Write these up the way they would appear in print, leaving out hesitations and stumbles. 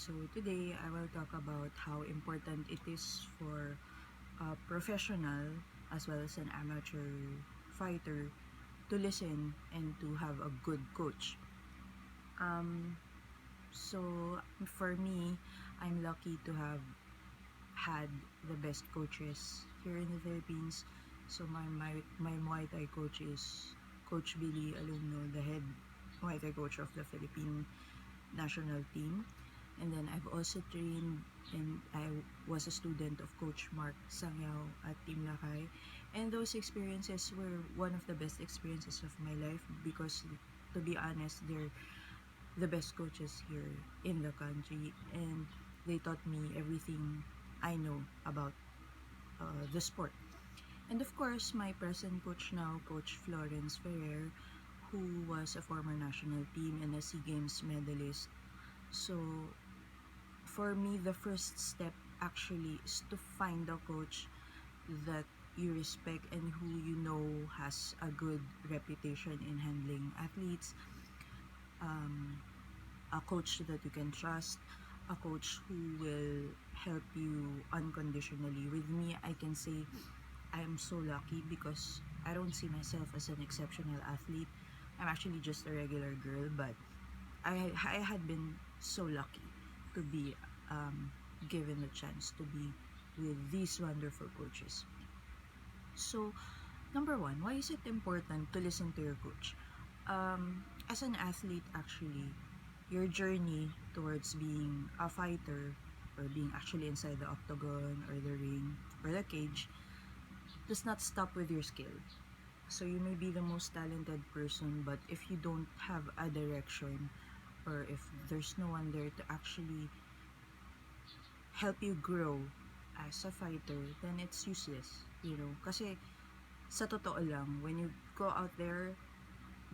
So today I will talk about how important it is for a professional as well as an amateur fighter to listen and to have a good coach. Um, so for me, I'm lucky to have had the best coaches here in the Philippines. So my Muay Thai coach is Coach Billy Alumno, the head Muay Thai coach of the Philippine national team. And then I've also trained and I was a student of Coach Mark Sangyao at Team Lakay. And those experiences were one of the best experiences of my life because, to be honest, they're the best coaches here in the country, and they taught me everything I know about the sport. And of course, my present coach now, Coach Florence Ferrer, who was a former national team and a SEA Games medalist. So for me, the first step actually is to find a coach that you respect and who you know has a good reputation in handling athletes, um, a coach that you can trust, a coach who will help you unconditionally. With me, I can say I am so lucky because I don't see myself as an exceptional athlete. I'm actually just a regular girl, but I had been so lucky to be given the chance to be with these wonderful coaches. So, number one, why is it important to listen to your coach? As an athlete, actually, your journey towards being a fighter or being actually inside the octagon or the ring or the cage does not stop with your skill. So you may be the most talented person, but if you don't have a direction or if there's no one there to actually help you grow as a fighter, then it's useless, you know. Kasi sa totoo lang, when you go out there,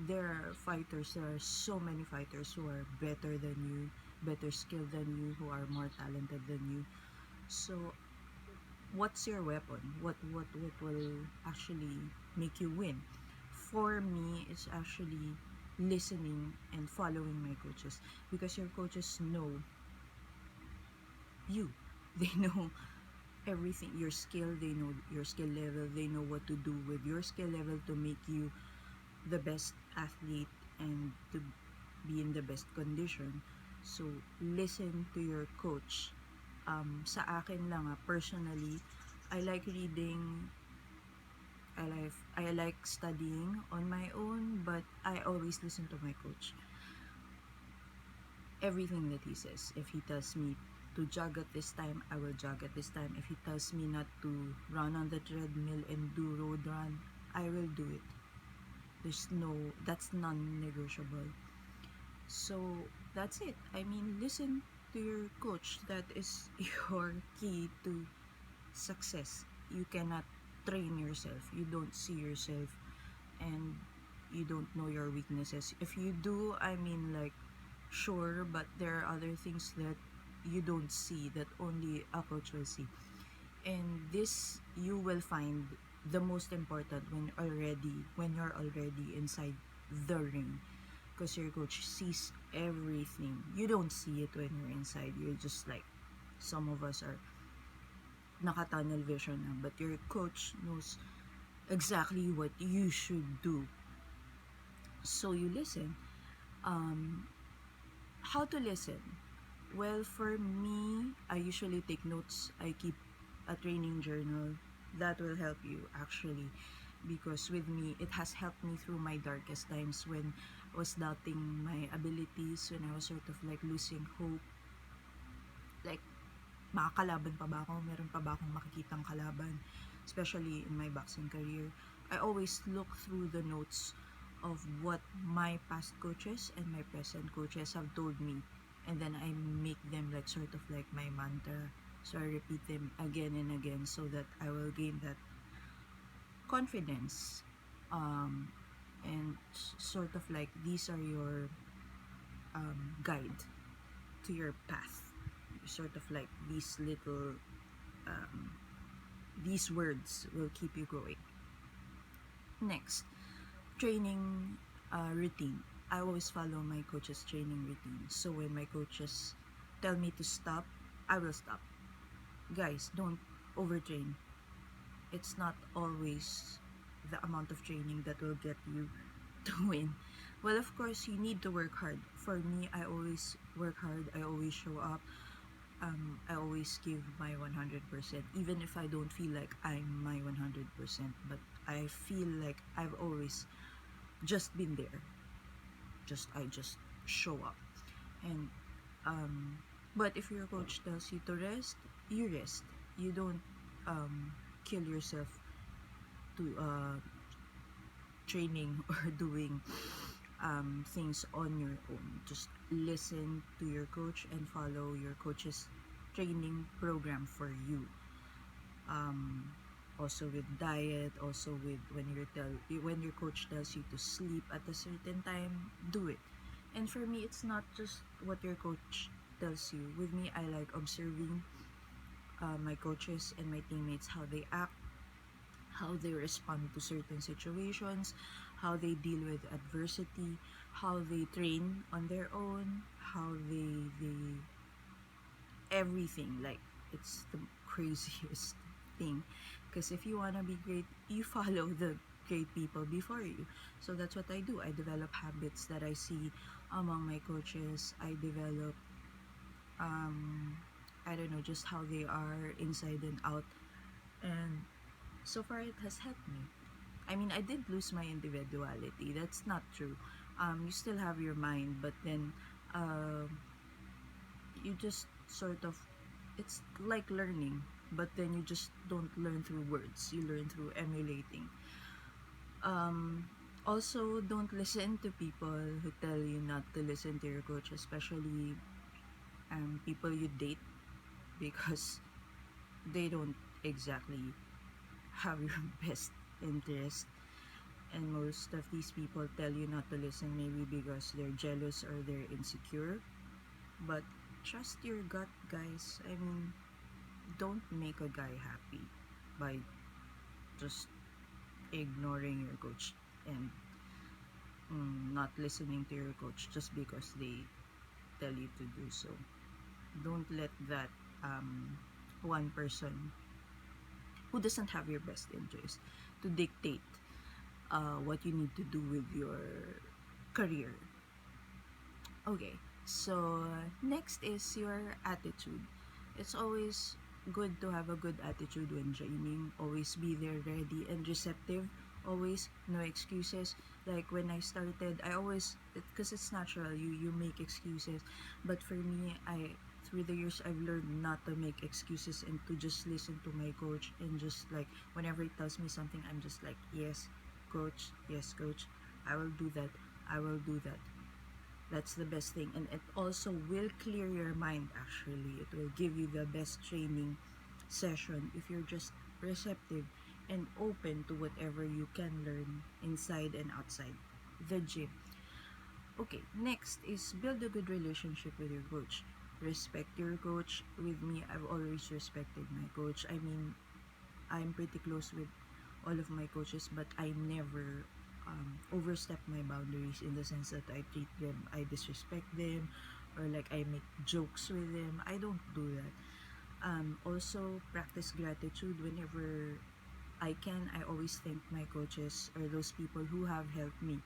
there are fighters, there are so many fighters who are better than you, better skilled than you, who are more talented than you. So what's your weapon? What will actually make you win? For me, it's actually listening and following my coaches, because your coaches know you. They know everything, your skill, they know your skill level, they know what to do with your skill level to make you the best athlete and to be in the best condition. So listen to your coach. Sa akin lang, personally, I like reading, I like studying on my own, but I always listen to my coach. Everything that he says. If he tells me to jog at this time, I will jog at this time. If he tells me not to run on the treadmill and do road run, I will do it. That's non-negotiable. So that's it. I mean, listen to your coach. That is your key to success. You cannot train yourself. You don't see yourself and you don't know your weaknesses. If you do, I mean, like, sure, but there are other things that you don't see that only a coach will see. And this you will find the most important when you're already inside the ring, because your coach sees everything. You don't see it when you're inside. You're just like, some of us are naka-tunnel vision na, but your coach knows exactly what you should do. So you listen. How to listen? Well, for me, I usually take notes. I keep a training journal. That will help you actually, because with me, it has helped me through my darkest times when I was doubting my abilities, when I was sort of like losing hope. Like, makakalaban pa ba ako? Meron pa ba akong makikitang kalaban? Especially in my boxing career. I always look through the notes of what my past coaches and my present coaches have told me. And then I make them like sort of like my mantra. So I repeat them again and again so that I will gain that confidence. And sort of like these are your guide to your path. Sort of like these little these words will keep you going. Next, training routine. I always follow my coach's training routine. So when my coaches tell me to stop, I will stop. Guys, don't overtrain. It's not always the amount of training that will get you to win. Well, of course, you need to work hard. For me, I always work hard. I always show up. I always give my 100%, even if I don't feel like I'm my 100%. But I feel like I've always just been there. I just show up. And but if your coach tells you to rest, you rest. You don't kill yourself to training or doing things on your own. Just listen to your coach and follow your coach's training program for you. Also with diet, also with when your coach tells you to sleep at a certain time, do it. And for me, it's not just what your coach tells you. With me, I like observing my coaches and my teammates, how they act, how they respond to certain situations, how they deal with adversity, how they train on their own, how they everything. Like, it's the craziest thing. Because if you want to be great, you follow the great people before you. So that's what I do. I develop habits that I see among my coaches. I develop I don't know, just how they are inside and out. And so far it has helped me. I mean, I did lose my individuality. That's not true. You still have your mind, but then you just sort of, it's like learning, but then you just don't learn through words. You learn through emulating. Also, don't listen to people who tell you not to listen to your coach, especially people you date, because they don't exactly have your best interest. And most of these people tell you not to listen, maybe because they're jealous or they're insecure. But trust your gut, guys. I mean, don't make a guy happy by just ignoring your coach and not listening to your coach just because they tell you to do so. Don't let that one person who doesn't have your best interest to dictate what you need to do with your career. Okay, so next is your attitude. It's always good to have a good attitude when training. Always be there, ready and receptive. Always, no excuses. Like when I started, I always, because it's natural, you make excuses. But for me, through the years, I've learned not to make excuses and to just listen to my coach, and just like whenever he tells me something, I'm just like, yes, coach, I will do that. I will do that. That's the best thing, and it also will clear your mind. Actually, it will give you the best training session if you're just receptive and open to whatever you can learn inside and outside the gym. Okay, next is build a good relationship with your coach. Respect your coach. With me, I've always respected my coach. I mean, I'm pretty close with all of my coaches, but I never overstep my boundaries, in the sense that I treat them, I disrespect them, or like I make jokes with them. I don't do that. Also, practice gratitude whenever I can. I always thank my coaches or those people who have helped me.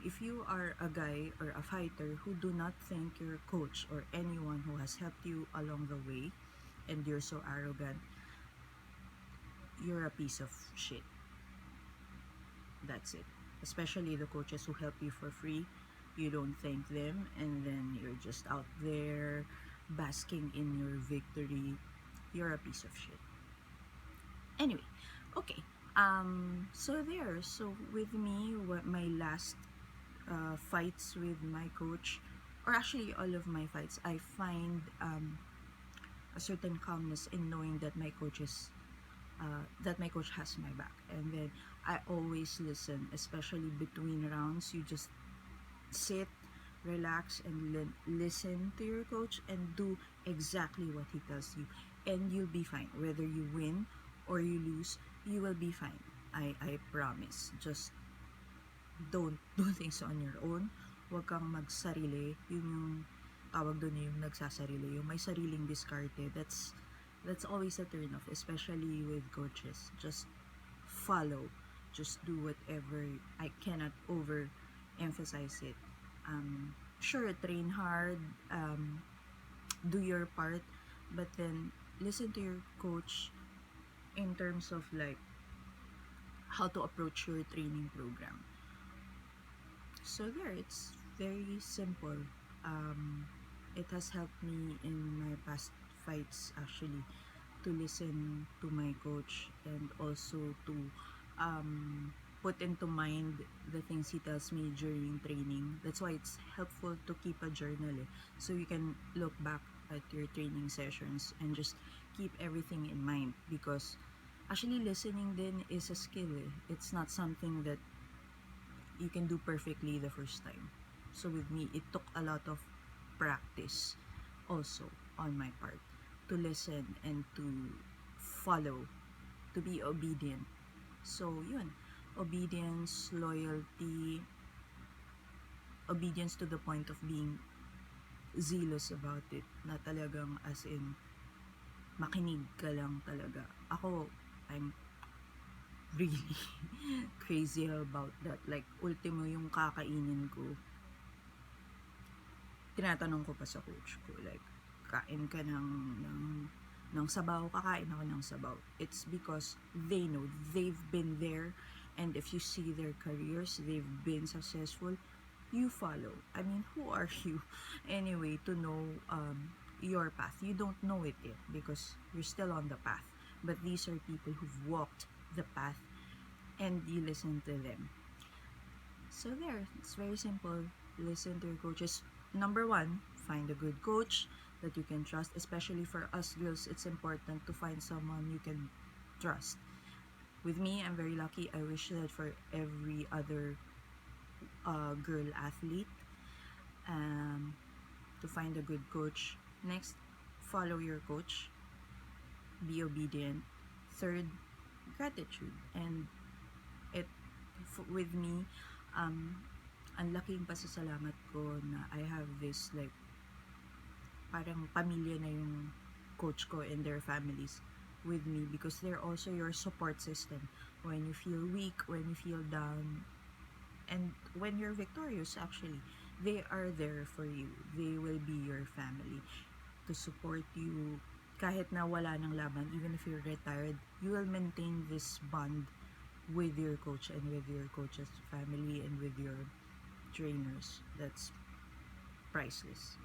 If you are a guy or a fighter who do not thank your coach or anyone who has helped you along the way, and you're so arrogant, you're a piece of shit. That's it. Especially the coaches who help you for free. You don't thank them, and then you're just out there basking in your victory. You're a piece of shit. Anyway, okay. So with me, what my last fights with my coach, or actually all of my fights, I find a certain calmness in knowing that my coach has my back, and then I always listen, especially between rounds. You just sit, relax, and listen to your coach and do exactly what he tells you, and you'll be fine. Whether you win or you lose, you will be fine. I promise. Just don't do things on your own. Huwag kang magsarili. Yun yung tawag doon yung nagsasarili, yung may sariling diskarte. That's always a turn off, especially with coaches. Just follow, just do whatever. I cannot overemphasize it. Sure, train hard, do your part, but then listen to your coach in terms of like how to approach your training program. So there, it's very simple. It has helped me in my past fights actually to listen to my coach and also to put into mind the things he tells me during training. That's why it's helpful to keep a journal so you can look back at your training sessions and just keep everything in mind, because actually listening then is a skill. It's not something that you can do perfectly the first time. So with me, it took a lot of practice also on my part to listen and to follow, to be obedient. So yun, obedience, loyalty, obedience to the point of being zealous about it, na talagang as in makinig ka lang talaga. Ako, I'm really crazy about that. Like, ultimo yung kakainin ko, tinatanong ko pa sa coach ko, like, kain ka ng sabaw, kakain ako ng sabaw. It's because they know, they've been there, and if you see their careers, they've been successful, you follow. I mean, who are you anyway to know your path? You don't know it yet because you're still on the path. But these are people who've walked the path and you listen to them. So there, it's very simple. Listen to your coaches. Number one, find a good coach that you can trust. Especially for us girls, it's important to find someone you can trust. With me, I'm very lucky. I wish that for every other girl athlete, to find a good coach. Next, follow your coach. Be obedient. Third, gratitude. And with me, ang laking pasasalamat ko na I have this like parang pamilya na yung coach ko and their families with me, because they're also your support system when you feel weak, when you feel down, and when you're victorious. Actually, they are there for you. They will be your family to support you kahit na wala ng laban. Even if you're retired, you will maintain this bond with your coach and with your coach's family and with your trainers. That's priceless.